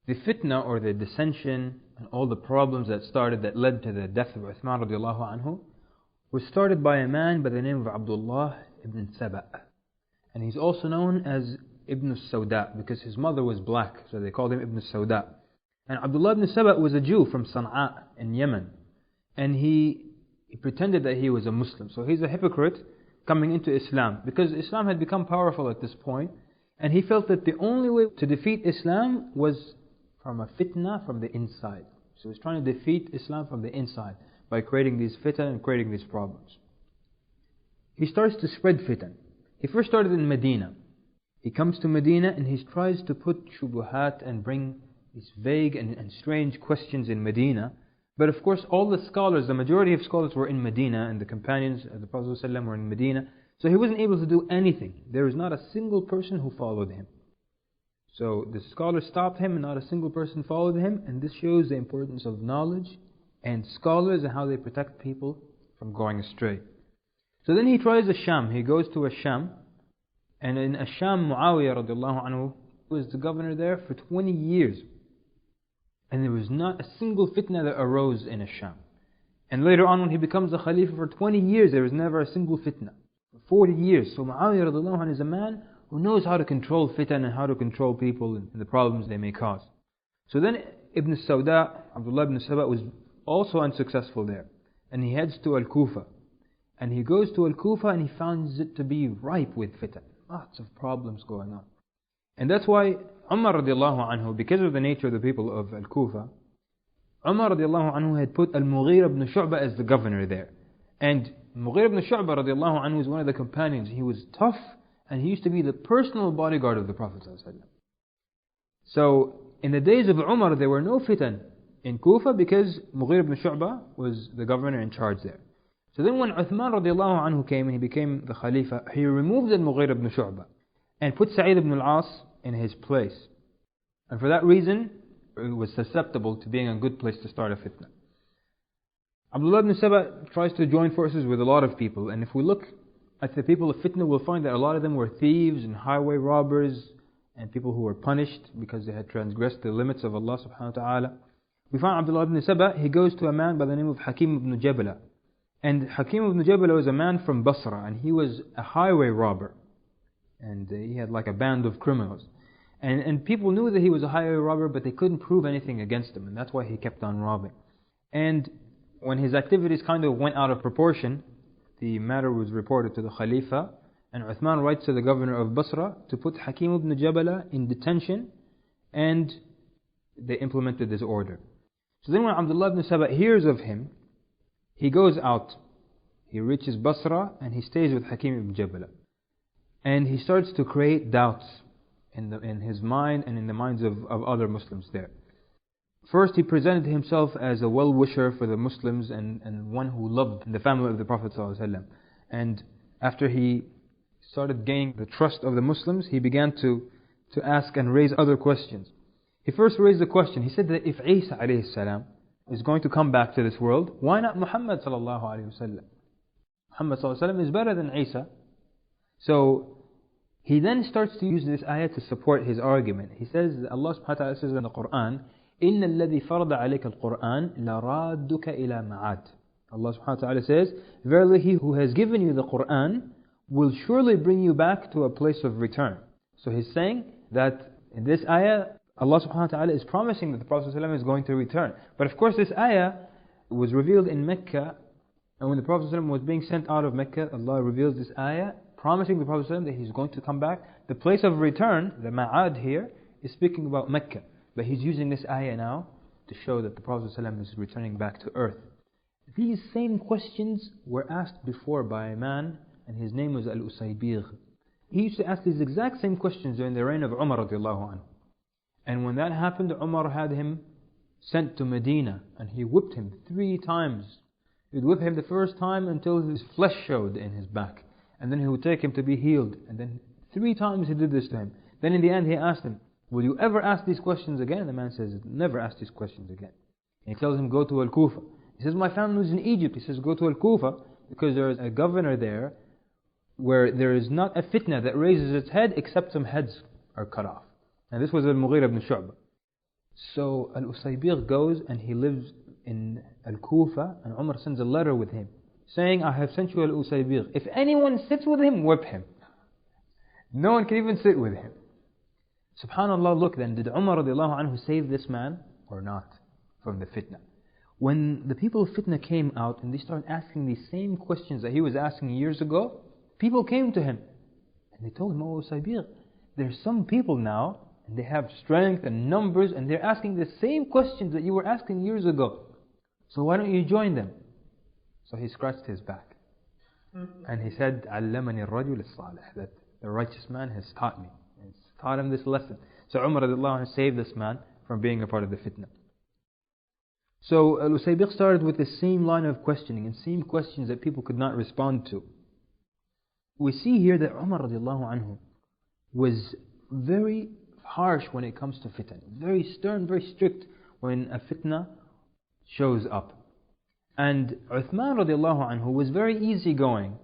The fitna, or the dissension, and all the problems that led to the death of Uthman radiallahu anhu, was started by a man by the name of Abdullah ibn Saba. And he's also known as Ibn Sauda because his mother was black, so they called him Ibn Sauda. And Abdullah ibn Saba was a Jew from Sana'a in Yemen. And he pretended that he was a Muslim. So he's a hypocrite coming into Islam, because Islam had become powerful at this point, and he felt that the only way to defeat Islam was from a fitna from the inside. So he's trying to defeat Islam from the inside by creating these fitan and creating these problems. He starts to spread fitan. He first started in Medina. He comes to Medina and he tries to put shubuhat and bring these vague and strange questions in Medina. But of course all the scholars, the majority of scholars were in Medina, and the companions of the Prophet ﷺ were in Medina. So he wasn't able to do anything. There was not a single person who followed him. So the scholars stopped him and not a single person followed him. And this shows the importance of knowledge and scholars and how they protect people from going astray. So then he tries Asham. He goes to Asham. And in Asham, Muawiyah radiallahu anhu was the governor there for 20 years. And there was not a single fitna that arose in Asham. And later on when he becomes the Khalifa for 20 years, there was never a single fitna. For 40 years. So Muawiyah radiallahu anhu is a man who knows how to control fitan and how to control people and the problems they may cause. So then Ibn Sauda, Abdullah ibn Saba, was also unsuccessful there. And he heads to Al-Kufa. And he goes to Al-Kufa and he finds it to be ripe with fitan. Lots of problems going on. And that's why Umar radiallahu anhu, because of the nature of the people of Al-Kufa, Umar radiallahu anhu had put Al-Mughira ibn Shu'bah as the governor there. And Mughira ibn Shu'bah radiallahu anhu was one of the companions. He was tough, and he used to be the personal bodyguard of the Prophet ﷺ. So in the days of Umar there were no fitan in Kufa because Mughira ibn Shu'bah was the governor in charge there. So then when Uthman radiallahu anhu came and he became the Khalifa, he removed Al-Mughira ibn Shu'bah and put Sa'id ibn al-As in his place. And for that reason, it was susceptible to being a good place to start a fitna. Abdullah ibn Saba tries to join forces with a lot of people, and if we look at the people of fitna, we'll find that a lot of them were thieves and highway robbers and people who were punished because they had transgressed the limits of Allah subhanahu wa ta'ala. We find Abdullah ibn Saba, he goes to a man by the name of Hakim ibn Jabala. And Hakim ibn Jabala was a man from Basra, and he was a highway robber. And he had like a band of criminals. And people knew that he was a highway robber, but they couldn't prove anything against him, and that's why he kept on robbing. And when his activities kind of went out of proportion, the matter was reported to the Khalifa, and Uthman writes to the governor of Basra to put Hakim ibn Jabala in detention, and they implemented this order. So then when Abdullah ibn Saba hears of him, he goes out. He reaches Basra and he stays with Hakim ibn Jabala. And he starts to create doubts in his mind and in the minds of other Muslims there. First, he presented himself as a well-wisher for the Muslims and one who loved the family of the Prophet ﷺ. And after he started gaining the trust of the Muslims, he began to ask and raise other questions. He first raised the question. He said that if Isa alayhi salam is going to come back to this world, why not Muhammad sallallahu alayhi wa sallam? Muhammad sallallahu alayhi wa sallam is better than Isa. So he then starts to use this ayah to support his argument. He says, Allah subhanahu wa ta'ala says in the Quran, إِنَّ الَّذِي فَرَضَ عَلَيْكَ الْقُرْآنِ لَرَادُّكَ إِلَى مَعَادٍ. Allah subhanahu wa ta'ala says, verily he who has given you the Quran will surely bring you back to a place of return. So he's saying that in this ayah, Allah subhanahu wa ta'ala is promising that the Prophet ﷺ is going to return. But of course this ayah was revealed in Mecca, and when the Prophet ﷺ was being sent out of Mecca, Allah reveals this ayah, promising the Prophet ﷺ that he's going to come back. The place of return, the ma'ad here, is speaking about Mecca. But he's using this ayah now to show that the Prophet ﷺ is returning back to earth. These same questions were asked before by a man, and his name was Al-Usaybigh. He used to ask these exact same questions during the reign of Umar radiallahu anhu. And when that happened, Umar had him sent to Medina, and he whipped him 3 times. He would whip him the first time until his flesh showed in his back. And then he would take him to be healed. And then 3 times he did this to him. Then in the end he asked him, will you ever ask these questions again? And the man says, never ask these questions again. And he tells him, go to Al-Kufa. He says, my family is in Egypt. He says, go to Al-Kufa, because there is a governor there where there is not a fitna that raises its head except some heads are cut off. And this was Al-Mughira ibn Shu'bah. So Al-Usaybigh goes and he lives in Al-Kufa, and Umar sends a letter with him saying, I have sent you Al-Usaybigh. If anyone sits with him, whip him. No one can even sit with him. Subhanallah, look then, did Umar radiallahu anhu save this man or not from the fitna? When the people of fitna came out and they started asking these same questions that he was asking years ago, people came to him and they told him, Oh Usaybigh, there's some people now and they have strength and numbers and they're asking the same questions that you were asking years ago. So why don't you join them? So he scratched his back and he said, علمني الرجل الصالح, that the righteous man has taught me. He's taught him this lesson. So Umar radiallahu anhu saved this man from being a part of the fitna. So Al-Usaybigh started with the same line of questioning and same questions that people could not respond to. We see here that Umar radiallahu anhu was very harsh when it comes to fitna, very stern, very strict when a fitna shows up. And Uthman radiallahu anhu was very easygoing.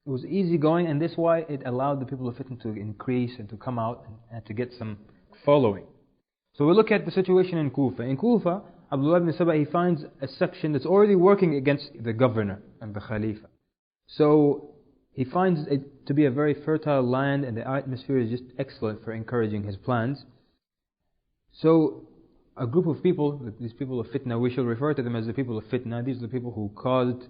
It was easygoing, and that's why it allowed the people of fitna to increase and to come out and to get some following. So we look at the situation in Kufa. In Kufa, Abdullah ibn Saba, he finds a section that's already working against the governor and the Khalifa. So he finds it to be a very fertile land, and the atmosphere is just excellent for encouraging his plans. So a group of people, these people of fitna, we shall refer to them as the people of fitna. These are the people who caused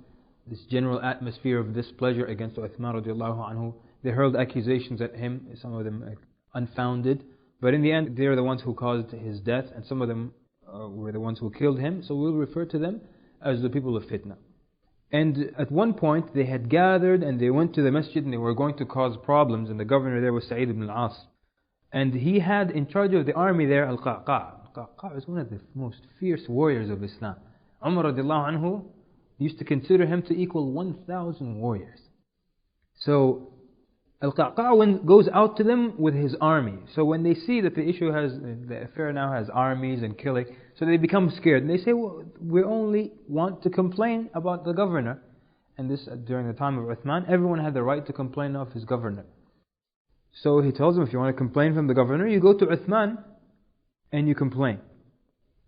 this general atmosphere of displeasure against Uthman radiallahu anhu. They hurled accusations at him, some of them unfounded, but in the end they are the ones who caused his death, and some of them were the ones who killed him. So we'll refer to them as the people of fitna. And at one point they had gathered and they went to the masjid and they were going to cause problems, and the governor there was Sa'id ibn al-As, and he had in charge of the army there Al-Qa'qa'. Al-Qa'qa' was one of the most fierce warriors of Islam. Umar radiallahu anhu used to consider him to equal 1,000 warriors. So Al-Qa'qa' goes out to them with his army. So when they see that the affair now has armies and killing, so they become scared. And they say, well, we only want to complain about the governor. And this, during the time of Uthman, everyone had the right to complain of his governor. So he tells them, if you want to complain from the governor, you go to Uthman and you complain.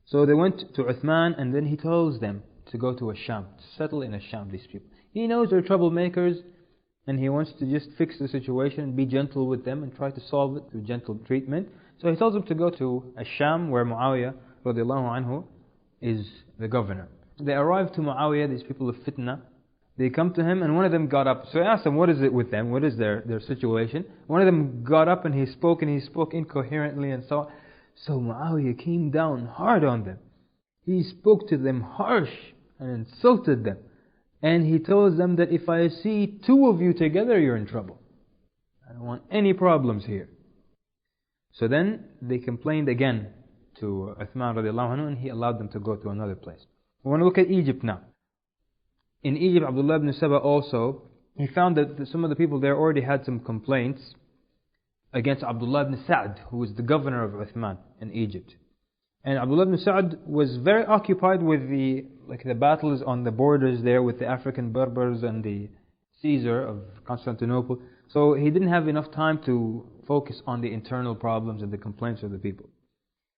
So they went to Uthman, and then he tells them to go to Asham, to settle in Asham, these people. He knows they're troublemakers, and he wants to just fix the situation, be gentle with them, and try to solve it through gentle treatment. So he tells them to go to Asham, where Muawiyah radiallahu anhu is the governor. They arrive to Muawiyah, these people of fitna. They come to him, and one of them got up. So he asked them, what is it with them? What is their situation? One of them got up and he spoke incoherently and so on. So Muawiyah came down hard on them. He spoke to them harsh and insulted them. And he tells them that if I see two of you together, you're in trouble. I don't want any problems here. So then they complained again to Uthman radiallahu anhu, and he allowed them to go to another place. We want to look at Egypt now. In Egypt, Abdullah ibn Saba also, he found that some of the people there already had some complaints against Abdullah ibn Sa'd, who was the governor of Uthman in Egypt. And Abdullah ibn Sa'd was very occupied with the battles on the borders there with the African Berbers and the Caesar of Constantinople. So he didn't have enough time to focus on the internal problems and the complaints of the people.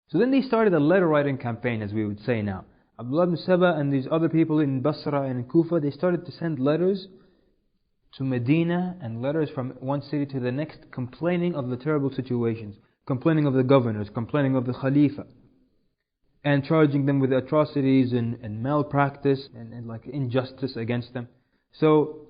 So then they started a letter writing campaign, as we would say now. Abdullah ibn Saba and these other people in Basra and in Kufa, they started to send letters to Medina and letters from one city to the next, complaining of the terrible situations, complaining of the governors, complaining of the Khalifa, and charging them with atrocities and malpractice and like injustice against them. So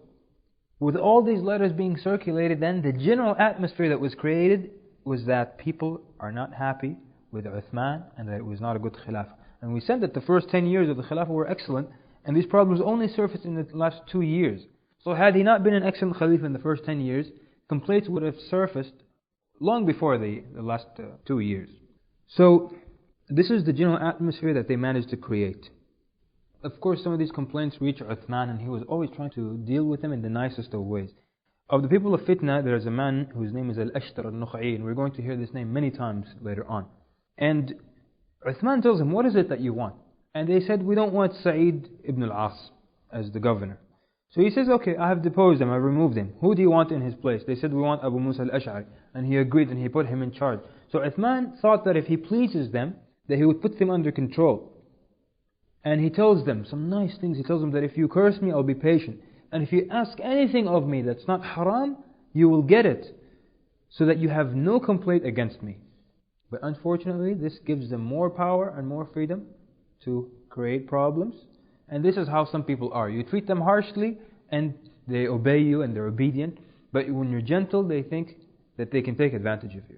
with all these letters being circulated, then the general atmosphere that was created was that people are not happy with Uthman and that it was not a good Khilafah. And we said that the first 10 years of the Khilafah were excellent, and these problems only surfaced in the last 2 years. So had he not been an excellent Khalifa in the first 10 years, complaints would have surfaced long before the last 2 years. So this is the general atmosphere that they managed to create. Of course, some of these complaints reached Uthman, and he was always trying to deal with them in the nicest of ways. Of the people of fitna, there is a man whose name is Al-Ashtar al-Nukh'i, and we're going to hear this name many times later on. And Uthman tells him, what is it that you want? And they said, we don't want Sa'id ibn al-As as the governor. So he says, okay, I have deposed him, I have removed him. Who do you want in his place? They said, we want Abu Musa al-Ash'ari. And he agreed and he put him in charge. So Uthman thought that if he pleases them, that He would put them under control. And He tells them some nice things. He tells them that if you curse me, I'll be patient. And if you ask anything of me that's not haram, you will get it, so that you have no complaint against me. But unfortunately, this gives them more power and more freedom to create problems. And this is how some people are. You treat them harshly and they obey you and they're obedient. But when you're gentle, they think that they can take advantage of you.